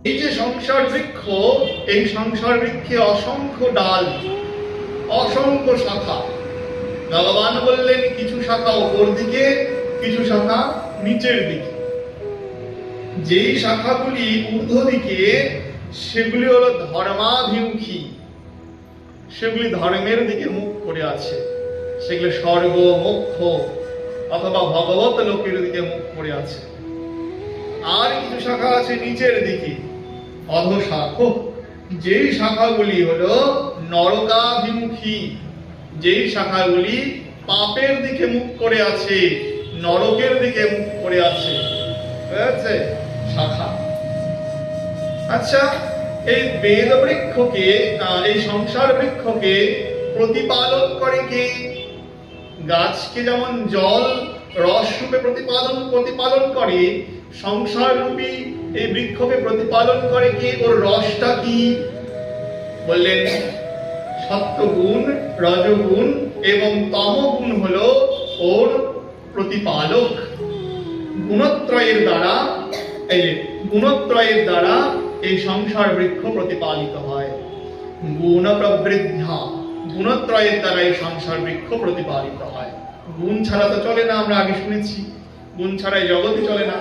এই যে সংসার বৃক্ষ, এই সংসার বৃক্ষে অসংখ্য ডাল, অসংখ্য শাখা। ভগবান বললেন কিছু শাখা উপর দিকে, কিছু শাখা নিচের দিকে। যেই শাখাগুলি ঊর্ধ্ব দিকে সেগুলি হলো ধর্মাভিমুখী, সেগুলি ধর্মের দিকে মুখ করে আছে, সেগুলি স্বর্গ মোক্ষ অথবা ভগবত লোকের দিকে মুখ করে আছে। আর কিছু শাখা আছে নিচের দিকে, অধঃশাখ, যেই শাখাগুলি হলো নরকাভিমুখী, যেই শাখাগুলি পাপের দিকে মুখ করে আছে, নরকের দিকে মুখ করে আছে, বুঝেছে শাখা। আচ্ছা, এই বেদ বৃক্ষকে, এই সংসার বৃক্ষকে প্রতিপালন করে কে? গাছকে যেমন জল রস রূপে প্রতিপালন করে, সংসার রূপী এই বৃক্ষকে প্রতিপালন করে কে? ওর রসটা কি? বললেন সত্যগুণ, রজগুণ এবং তমগুণ হলো ওর প্রতিপালক। গুণত্রয়ের দ্বারা এই সংসার বৃক্ষ প্রতিপালিত হয়। গুণ প্রবৃদ্ধা, গুণত্রয়ের দ্বারা এই সংসার বৃক্ষ প্রতিপালিত হয়। গুণ ছাড়া তো চলে না, আমরা আগে শুনেছি, গুণ ছাড়া এই জগৎই চলে না।